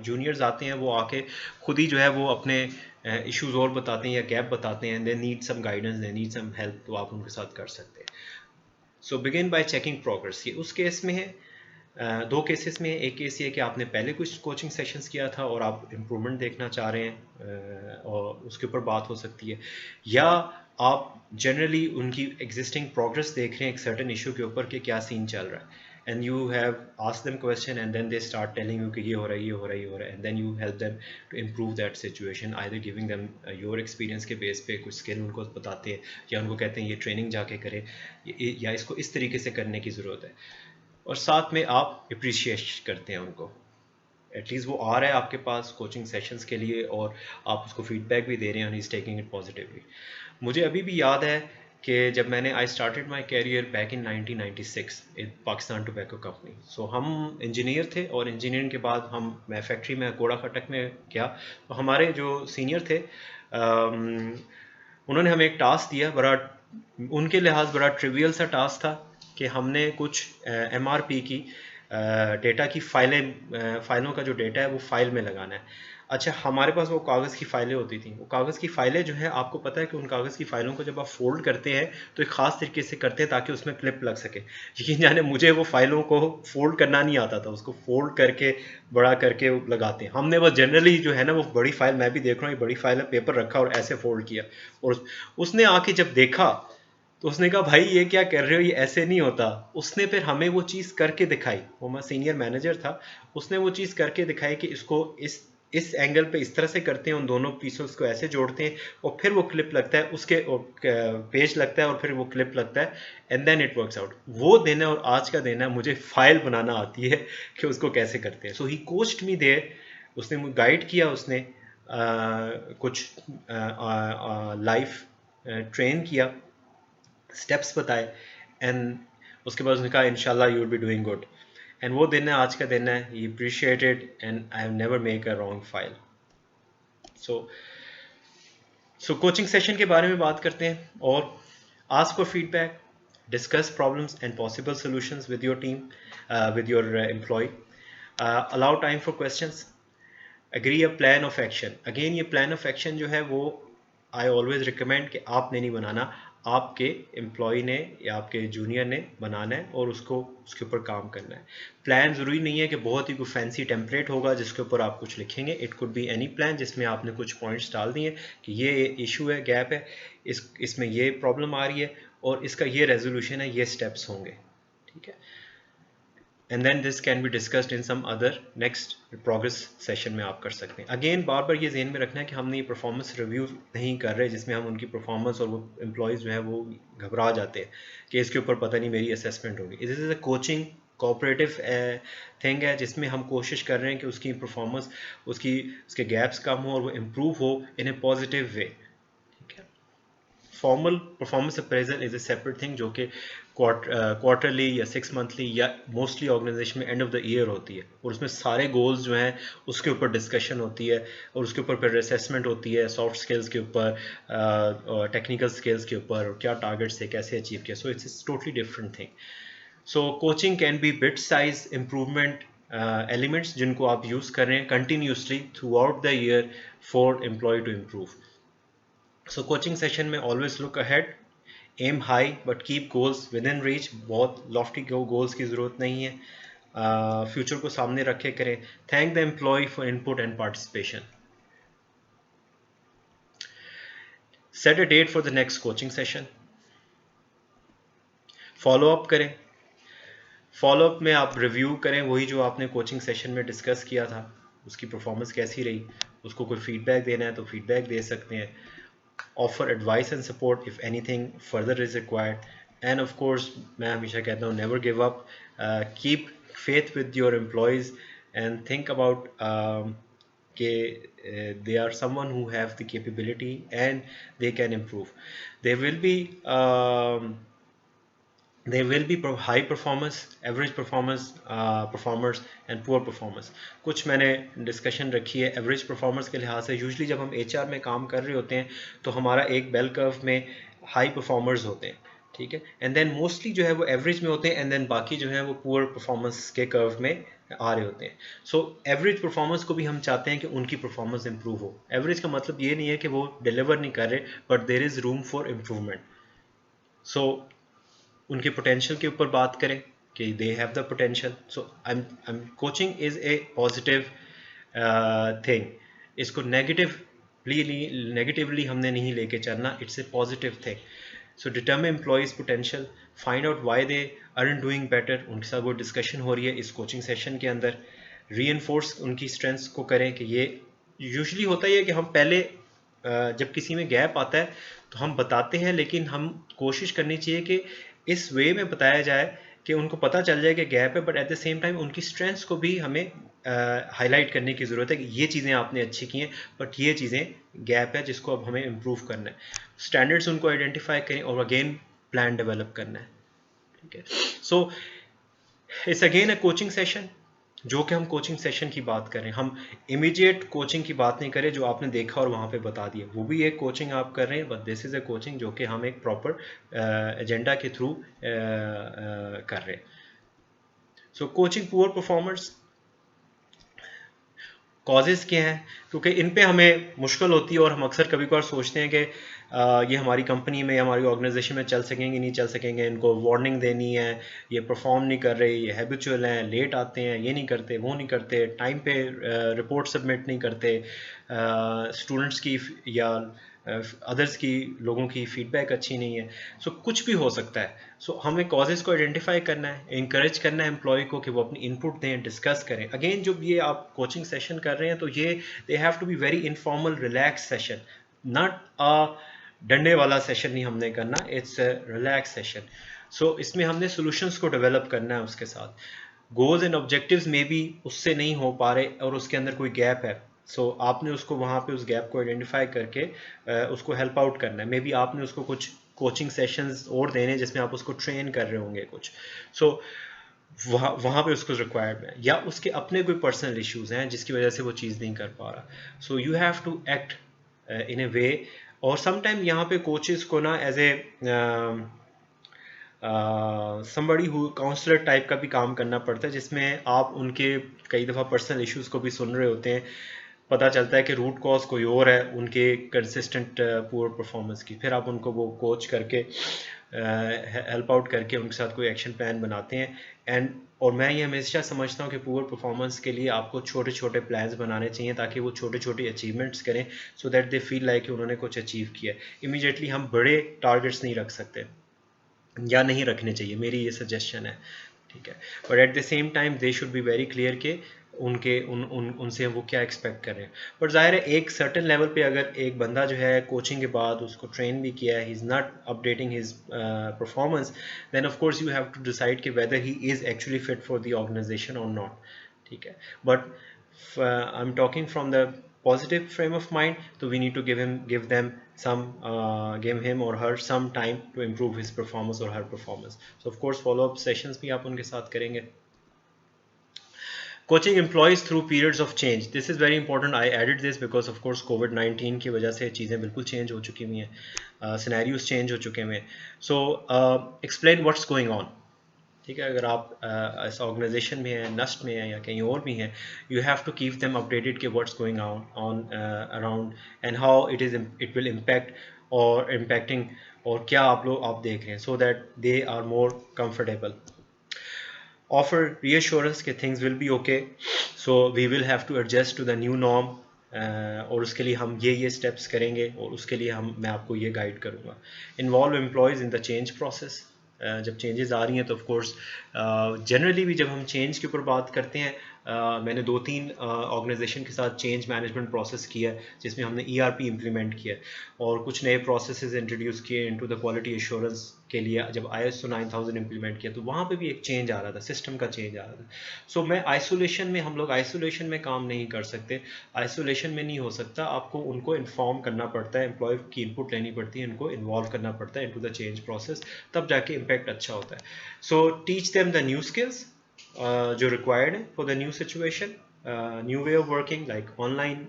जूनियर्स आते हैं, वो आके खुद ही जो है वो अपने इश्यूज और बताते हैं या गैप बताते हैं, they need some guidance, they need some help, तो आप उनके साथ कर सकते हैं. So begin by checking progress. ये उस केस में है, दो केसेस में. एक केस ये है कि आपने पहले कुछ कोचिंग सेशंस किया था और आप इम्प्रूवमेंट देखना चाह रहे हैं और उसके ऊपर बात हो सकती है, या आप जनरली उनकी एग्जिस्टिंग प्रोग्रेस देख रहे हैं एक सर्टेन इशू के ऊपर कि क्या सीन चल रहा है, and you have asked them question and then they start telling you कि ये हो रहा है, ये हो रहा है, ये हो रहा है, and then you help them to improve that situation, either giving them your experience के बेस पे कुछ स्किल उनको बताते हैं, या उनको कहते हैं ये ट्रेनिंग जाके करें, या इसको इस तरीके से करने की ज़रूरत है, और साथ में आप अप्रिशिएट करते हैं उनको. एटलीस्ट वो आ रहा है आपके पास कोचिंग सेशंस के लिए और आप उसको फीडबैक भी दे रहे हैं और he is taking it positively. मुझे अभी भी याद है कि जब मैंने I started my career back in 1996 in Pakistan tobacco company. So हम इंजीनियर थे और इंजीनियरिंग के बाद मैं फैक्ट्री में कोड़ा फटक में गया, तो हमारे जो सीनियर थे उन्होंने हमें एक टास्क दिया, बड़ा उनके लिहाज बड़ा ट्रिवियल सा टास्क था कि हमने कुछ MRP की डेटा की फाइलों का जो डेटा है वो फाइल में लगाना है. अच्छा, हमारे पास वो कागज़ की फ़ाइलें होती थी. वो कागज़ की फ़ाइलें जो है, आपको पता है कि उन कागज़ की फ़ाइलों को जब आप फ़ोल्ड करते हैं तो एक ख़ास तरीके से करते हैं ताकि उसमें क्लिप लग सके. यकीन जाने मुझे वो फ़ाइलों को फ़ोल्ड करना नहीं आता था, उसको फ़ोल्ड करके बड़ा करके लगाते हैं. हमने बस जनरली जो है ना, वो बड़ी फ़ाइल, मैं भी देख रहा हूँ, ये बड़ी फ़ाइल है, पेपर रखा और ऐसे फ़ोल्ड किया, और उसने आके जब देखा तो उसने कहा भाई ये क्या कर रहे हो, ये ऐसे नहीं होता. उसने फिर हमें वो चीज़ करके दिखाई, वो हमारा सीनियर मैनेजर था, उसने वो चीज़ करके दिखाई कि इसको इस एंगल पे इस तरह से करते हैं, उन दोनों पीसेस को ऐसे जोड़ते हैं और फिर वो क्लिप लगता है, उसके पेज लगता है और फिर वो क्लिप लगता है, and then it works out. वो देना और आज का देना, मुझे फाइल बनाना आती है कि उसको कैसे करते हैं. सो ही कोच्ड मी देयर, उसने मुझे गाइड किया, उसने कुछ लाइफ ट्रेन किया, स्टेप्स बताए, एंड उसके बाद उसने कहा इंशाल्लाह you will be doing good. And वो दिन है, आज का दिन है. He appreciated and I have never make a wrong file. So coaching session के बारे में बात करते हैं, और ask for feedback, discuss problems and possible solutions with your team, with your employee, allow time for questions, agree a plan of action. Again ये plan of action जो है वो आई ऑलवेज रिकमेंड कि आपने नहीं बनाना, आपके एम्प्लॉय ने या आपके जूनियर ने बनाना है और उसको उसके ऊपर काम करना है। प्लान ज़रूरी नहीं है कि बहुत ही कोई फैंसी टेम्पलेट होगा जिसके ऊपर आप कुछ लिखेंगे। It could be any plan जिसमें आपने कुछ पॉइंट्स डाल दिए कि ये इशू है, गैप है, इसमें ये प्रॉब्लम आ रही है और इसका ये रेजोल्यूशन है, ये स्टेप्स होंगे, ठीक है। And then this can be discussed in some other next progress session में आप कर सकते हैं। अगेन बार बार ये ज़हन में रखना है कि हमने ये परफॉर्मेंस रिव्यू नहीं कर रहे जिसमें हम उनकी परफॉर्मेंस और वो एम्प्लॉयज़ जो है वो घबरा जाते हैं कि इसके ऊपर पता नहीं मेरी असेसमेंट होगी। This is a coaching cooperative thing है जिसमें हम कोशिश कर रहे हैं कि उसकी परफॉर्मेंस, उसके गैप्स कम हो और वो इम्प्रूव हो in a positive way. Formal performance appraisal is a separate thing जो कि क्वार्टरली या 6 मंथली या मोस्टली ऑर्गेनाइजेशन में एंड ऑफ द ईयर होती है और उसमें सारे गोल्स जो हैं उसके ऊपर डिस्कशन होती है और उसके ऊपर फिर असेसमेंट होती है सॉफ्ट स्किल्स के ऊपर, टेक्निकल स्किल्स के ऊपर और क्या टारगेट्स है, कैसे अचीव किया। So it's totally different thing. So coaching can be bit size improvement elements जिनको आप यूज़ कर रहे हैं continuously throughout the year for employee to improve. So coaching session में always look ahead, aim high but keep goals within reach. बहुत lofty goals की ज़रूरत नहीं है, फ्यूचर को सामने रखे करें। Thank the employee for input and participation. Set a date for the next coaching session. Follow up करें। फॉलो अप में आप रिव्यू करें वही जो आपने कोचिंग सेशन में डिस्कस किया था, उसकी परफॉर्मेंस कैसी रही, उसको कोई फीडबैक देना है तो फीडबैक दे सकते हैं। Offer advice and support if anything further is required, and of course मैं हमेशा कहता हूँ never give up, keep faith with your employees and think about they are someone who have the capability and they can improve. There will be high performance, average performance, performers and poor performers. कुछ मैंने discussion रखी है average performers के लिहाज से। Usually जब हम HR में काम कर रहे होते हैं तो हमारा एक बेल कर्व में हाई परफॉर्मर्स होते हैं, ठीक है, एंड देन मोस्टली जो है वो एवरेज में होते हैं एंड देन बाकी जो है वो पुअर परफॉर्मेंस के कर्व में आ रहे होते हैं। सो एवरेज परफॉर्मेंस को भी हम चाहते हैं कि उनकी परफॉर्मेंस इंप्रूव हो। एवरेज का मतलब ये नहीं है कि वो डिलीवर नहीं कर रहे, but there is room for improvement. So उनके पोटेंशियल के ऊपर बात करें कि they have the potential. So I coaching is a positive thing. इसको नेगेटिवली हमने नहीं लेके चलना, it's a positive thing. So determine employees potential, find out why they aren't doing better, उनके साथ वो डिस्कशन हो रही है इस कोचिंग सेशन के अंदर। रीइंफोर्स उनकी स्ट्रेंथ्स को करें कि ये यूजुअली होता ही है कि हम पहले जब किसी में गैप आता है तो हम बताते हैं, लेकिन हम कोशिश करनी चाहिए कि इस वे में बताया जाए कि उनको पता चल जाए कि गैप है, but at the same time उनकी स्ट्रेंथ्स को भी हमें हाईलाइट करने की ज़रूरत है कि ये चीज़ें आपने अच्छी की हैं बट ये चीज़ें गैप है जिसको अब हमें इम्प्रूव करना है। स्टैंडर्ड्स उनको आइडेंटिफाई करें और अगेन प्लान डेवलप करना है, ठीक है। So it's again a coaching session, जो कि हम कोचिंग सेशन की बात करें, हम इमीडिएट कोचिंग की बात नहीं करें जो आपने देखा और वहाँ पे बता दिया, वो भी एक कोचिंग आप कर रहे हैं, but this is a coaching जो कि हम एक प्रॉपर एजेंडा के थ्रू कर रहे हैं। सो कोचिंग पुअर परफॉर्मर्स, कॉजेज़ क्या हैं, क्योंकि इन पे हमें मुश्किल होती है और हम अक्सर कभी कभार सोचते हैं कि ये हमारी कंपनी में, हमारी ऑर्गेनाइजेशन में चल सकेंगे नहीं चल सकेंगे, इनको वार्निंग देनी है, ये परफॉर्म नहीं कर रहे, ये हैबिचुअल हैं, लेट आते हैं, ये नहीं करते, वो नहीं करते, टाइम पे रिपोर्ट सबमिट नहीं करते, स्टूडेंट्स की या अदर्स की लोगों की फीडबैक अच्छी नहीं है। सो कुछ भी हो सकता है। सो हमें कॉजेज़ को आइडेंटिफाई करना है, इंकरेज करना है एम्प्लॉय को कि वो अपनी इनपुट दें, डिस्कस करें। अगेन जब ये आप कोचिंग सेशन कर रहे हैं तो ये they have to be very informal relax session, not a डंडे वाला सेशन नहीं हमने करना, it's a relax session. So इसमें हमने सॉल्यूशंस को डेवलप करना है उसके साथ। गोल्स एंड ऑब्जेक्टिव्स में भी उससे नहीं हो पा रहे और उसके अंदर कोई गैप है, सो आपने उसको वहाँ पे उस गैप को आइडेंटिफाई करके उसको हेल्प आउट करना है। मे बी आपने उसको कुछ कोचिंग सेशंस और देने जिसमें आप उसको ट्रेन कर रहे होंगे कुछ, सो वहाँ पे उसको रिक्वायर्ड है, या उसके अपने कोई पर्सनल इश्यूज हैं जिसकी वजह से वो चीज़ नहीं कर पा रहा। So you have to act in a way, और समटाइम यहाँ पे कोचेस को ना as a somebody who counsellor type का भी काम करना पड़ता है, जिसमें आप उनके कई दफ़ा पर्सनल इश्यूज को भी सुन रहे होते हैं, पता चलता है कि रूट कॉज कोई और है उनके कंसिस्टेंट पुअर परफॉर्मेंस की, फिर आप उनको वो कोच करके हेल्प आउट करके उनके साथ कोई एक्शन प्लान बनाते हैं। एंड और मैं ये हमेशा समझता हूँ कि पुअर परफॉर्मेंस के लिए आपको छोटे छोटे प्लान्स बनाने चाहिए ताकि वो छोटे छोटे अचीवमेंट्स करें, सो दैट दे फील लाइक कि उन्होंने कुछ अचीव किया। इमीडिएटली हम बड़े टारगेट्स नहीं रख सकते या नहीं रखने चाहिए, मेरी ये सजेशन है, ठीक है। But at the same time they should be very clear के उनके उनसे वो क्या एक्सपेक्ट कर रहे हैं। बट जाहिर है एक सर्टन लेवल पे अगर एक बंदा जो है कोचिंग के बाद उसको ट्रेन भी किया है, he is not updating his performance, then of course you have to decide कि whether he is actually fit for the organisation or not, ठीक है। But I am talking from the positive frame of mind, so we need to give them some give him or her some time to improve his performance or her performance. So of course follow up sessions भी आप उनके साथ करेंगे। Coaching employees through periods of change, this is very important. I added this because of course COVID-19 की वजह से चीज़ें बिल्कुल चेंज हो चुकी हुई हैं, सिनेरियोज चेंज हो चुके हुए हैं। So explain what's going on, ठीक है। अगर आप इस ऑर्गेनाइजेशन में हैं, नस्ट में हैं या कहीं और भी हैं, you have to keep them updated कि what's going on around and how it will impact or impacting, और क्या आप देख रहे हैं, so that they are more comfortable. Offer reassurance कि things will be okay, so we will have to adjust to the new norm, और उसके लिए हम ये स्टेप्स करेंगे और उसके लिए मैं आपको ये गाइड करूँगा। Involve employees in the change process, जब चेंजेस आ रही हैं तो ऑफ कोर्स जनरली भी जब हम चेंज के ऊपर बात करते हैं, मैंने 2-3 ऑर्गेनाइजेशन के साथ चेंज मैनेजमेंट प्रोसेस किया है जिसमें हमने ERP इम्प्लीमेंट किया और कुछ नए प्रोसेसेस इंट्रोड्यूस किए इनटू द क्वालिटी एश्योरेंस के लिए। जब ISO 9000 इम्प्लीमेंट किया तो वहाँ पे भी एक चेंज आ रहा था, सिस्टम का चेंज आ रहा था। सो हम लोग आइसोलेशन में काम नहीं कर सकते, आइसोलेशन में नहीं हो सकता, आपको उनको इन्फॉर्म करना पड़ता है, एम्प्लॉय की इनपुट लेनी पड़ती है, इनको इन्वॉल्व करना पड़ता है इनटू द चेंज प्रोसेस, तब जाके इम्पैक्ट अच्छा होता है। So teach them the new skills जो रिक्वायर्ड है for the new situation, new way of working, like online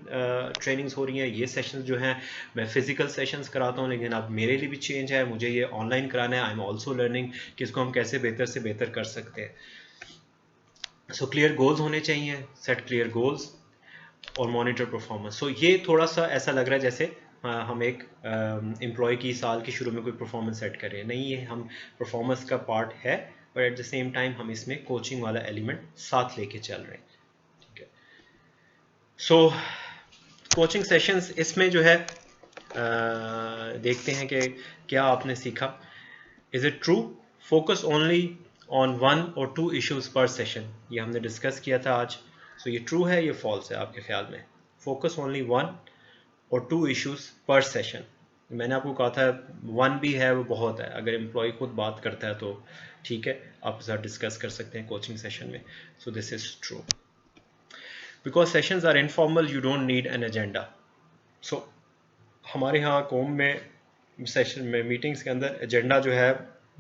trainings हो रही हैं, ये सेशंस जो हैं मैं फिजिकल सेशंस कराता हूँ, लेकिन अब मेरे लिए भी चेंज है, मुझे ये ऑनलाइन कराना है। आई एम ऑल्सो लर्निंग कि इसको हम कैसे बेहतर से बेहतर कर सकते हैं। सो क्लियर गोल्स होने चाहिए, सेट क्लियर गोल्स और मॉनिटर परफॉर्मेंस। सो ये थोड़ा सा ऐसा लग रहा है जैसे हम एक एम्प्लॉय की साल के शुरू में कोई परफॉर्मेंस सेट कर रहे हैं, नहीं, ये हम परफॉर्मेंस का पार्ट है, but at the same time हम इसमें कोचिंग वाला एलिमेंट साथ लेके चल रहे हैं, ठीक है। सो कोचिंग सेशंस इसमें जो है देखते हैं कि क्या आपने सीखा। Is it true focus only on 1 or 2 issues पर सेशन, ये हमने डिस्कस किया था आज। सो ये ट्रू है, ये फॉल्स है आपके ख्याल में? फोकस ओनली 1 or 2 इश्यूज पर सेशन, मैंने आपको कहा था 1 भी है वो बहुत है, अगर एम्प्लॉय खुद बात करता है तो ठीक है, आप साथ डिस्कस कर सकते हैं कोचिंग सेशन में। So this is true because sessions are informal, you don't need an agenda. So हमारे यहाँ कौम में सेशन में मीटिंग्स के अंदर एजेंडा जो है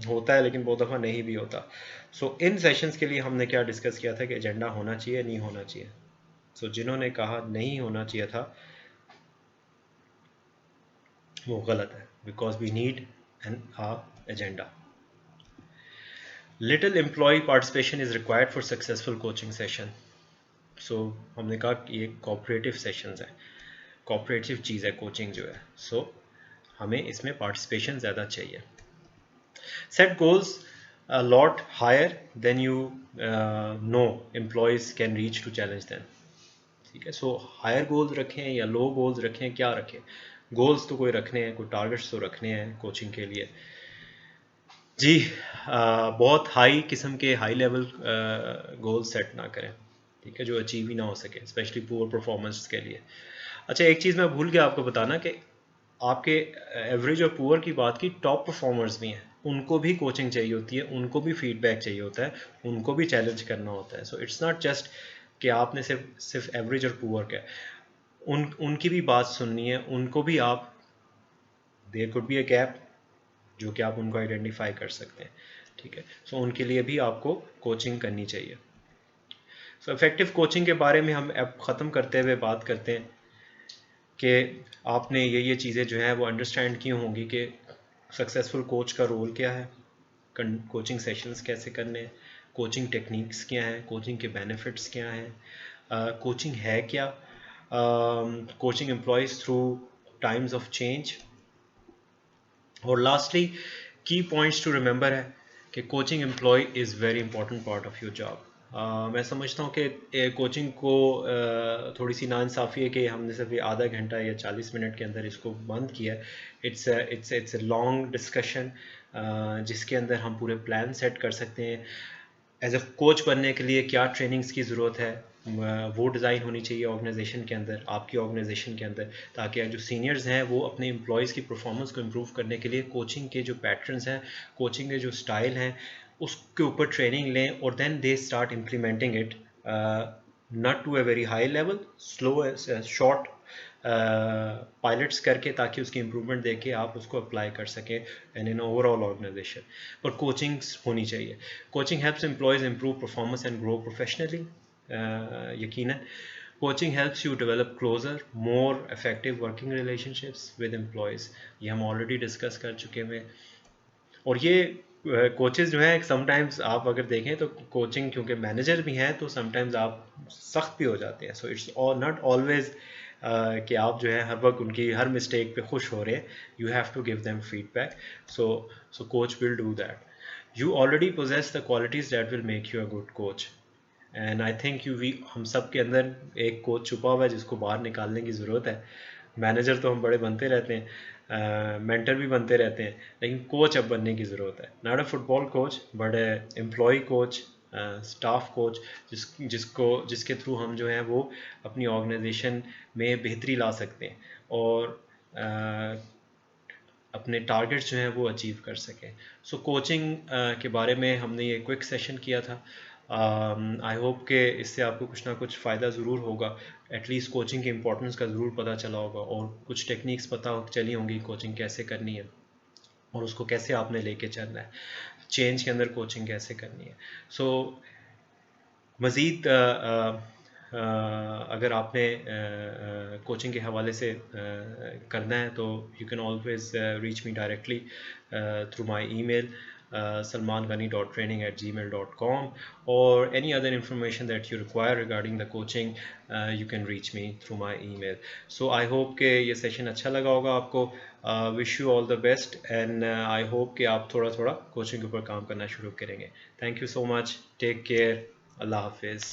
होता है, लेकिन बहुत दफ़ा नहीं भी होता। सो इन सेशंस के लिए हमने क्या डिस्कस किया था कि एजेंडा होना चाहिए, नहीं होना चाहिए। सो जिन्होंने कहा नहीं होना चाहिए था वो गलत है, because we need an agenda. Little employee participation is required for successful coaching session. So हमने कहा कि ये कोऑपरेटिव सेशंस है, कोऑपरेटिव चीज़ है कोचिंग जो है, सो हमें इसमें पार्टिसिपेशन ज़्यादा चाहिए। Set goals a lot higher than you know employees can reach to challenge them, ठीक है। सो हायर गोल्स रखें या लो गोल्स रखें, क्या रखें, गोल्स तो कोई रखने हैं, कोई टारगेट्स तो रखने हैं कोचिंग के लिए जी। बहुत हाई किस्म के हाई लेवल गोल सेट ना करें, ठीक है, जो अचीव ही ना हो सके, स्पेशली पुअर परफॉर्मेंस के लिए। अच्छा, एक चीज़ मैं भूल गया आपको बताना कि आपके एवरेज और पुअर की बात की, टॉप परफॉर्मर्स भी हैं, उनको भी कोचिंग चाहिए होती है, उनको भी फीडबैक चाहिए होता है, उनको भी चैलेंज करना होता है। सो इट्स नॉट जस्ट कि आपने सिर्फ एवरेज और पुअर का उनकी भी बात सुननी है, उनको भी आप, there could be a gap जो कि आप उनको आइडेंटिफाई कर सकते हैं, ठीक है। सो उनके लिए भी आपको कोचिंग करनी चाहिए। सो इफेक्टिव कोचिंग के बारे में हम अब ख़त्म करते हुए बात करते हैं कि आपने ये चीज़ें जो हैं वो अंडरस्टैंड की होंगी कि सक्सेसफुल कोच का रोल क्या है, कोचिंग सेशंस कैसे करने हैं, कोचिंग टेक्निक्स क्या हैं, कोचिंग के बेनिफिट्स क्या हैं, कोचिंग है क्या, coaching employees through times of change. और lastly key points to remember है कि coaching employee is very important part of your job. मैं समझता हूँ कि कोचिंग को थोड़ी सी नाइंसाफ़ी है कि हमने सिर्फ आधा घंटा या 40 मिनट के अंदर इसको बंद किया। इट्स ए लॉन्ग डिस्कशन जिसके अंदर हम पूरे प्लान सेट कर सकते हैं। एज अ कोच बनने के लिए क्या ट्रेनिंग्स की ज़रूरत है वो डिज़ाइन होनी चाहिए ऑर्गेनाइजेशन के अंदर, आपकी ऑर्गेनाइजेशन के अंदर, ताकि जो सीनियर्स हैं वो अपने एम्प्लॉयज़ की परफॉर्मेंस को इम्प्रूव करने के लिए कोचिंग के जो पैटर्न्स हैं, कोचिंग के जो स्टाइल हैं, उसके ऊपर ट्रेनिंग लें और then they start implementing it not to a very high level, slow short pilots करके, ताकि उसकी इम्प्रूवमेंट देके आप उसको अप्लाई कर सकें इन एन ओवरऑल ऑर्गेनाइजेशन। पर कोचिंग्स होनी चाहिए। Coaching helps employees improve performance and grow professionally. यकीनन coaching helps you develop closer more effective working relationships with employees. ये हम ऑलरेडी डिस्कस कर चुके हैं। और ये कोचेज़ जो हैं समटाइम्स आप अगर देखें तो कोचिंग क्योंकि मैनेजर भी हैं तो समटाइम्स आप सख्त भी हो जाते हैं। सो इट्स नॉट ऑलवेज कि आप जो है हर वक्त उनकी हर मिस्टेक पे खुश हो रहे हैं। You have to give them feedback. So coach will do that. You already possess the qualities that will make you a good coach and I think हम सब के अंदर एक कोच छुपा हुआ है जिसको बाहर निकालने की ज़रूरत है। मैनेजर तो हम बड़े बनते रहते हैं, मेंटर भी बनते रहते हैं, लेकिन कोच अब बनने की ज़रूरत है। Not a football coach but employ coach, staff coach, जिसके थ्रू हम जो है वो अपनी ऑर्गेनाइजेशन में बेहतरी ला सकते हैं और अपने टारगेट्स जो हैं वो अचीव कर सकें। सो कोचिंग के बारे में हमने ये क्विक सेशन किया था। आई होप कि इससे आपको कुछ ना कुछ फ़ायदा ज़रूर होगा। एटलीस्ट कोचिंग के इम्पोर्टेंस का ज़रूर पता चला होगा और कुछ टेक्निक्स पता चली होंगी कोचिंग कैसे करनी है और उसको कैसे आपने लेके चलना है, चेंज के अंदर कोचिंग कैसे करनी है। सो मज़ीद अगर आपने कोचिंग के हवाले से करना है तो you can always reach me directly through my email salmangani.training@gmail.com or any other information that you require regarding the coaching, you can reach me through my email. So I hope कि ये session अच्छा लगा होगा आपको। Wish you all the best and I hope कि आप थोड़ा थोड़ा कोचिंग के ऊपर काम करना शुरू करेंगे। Thank you so much, take care, अल्लाह हाफिज़।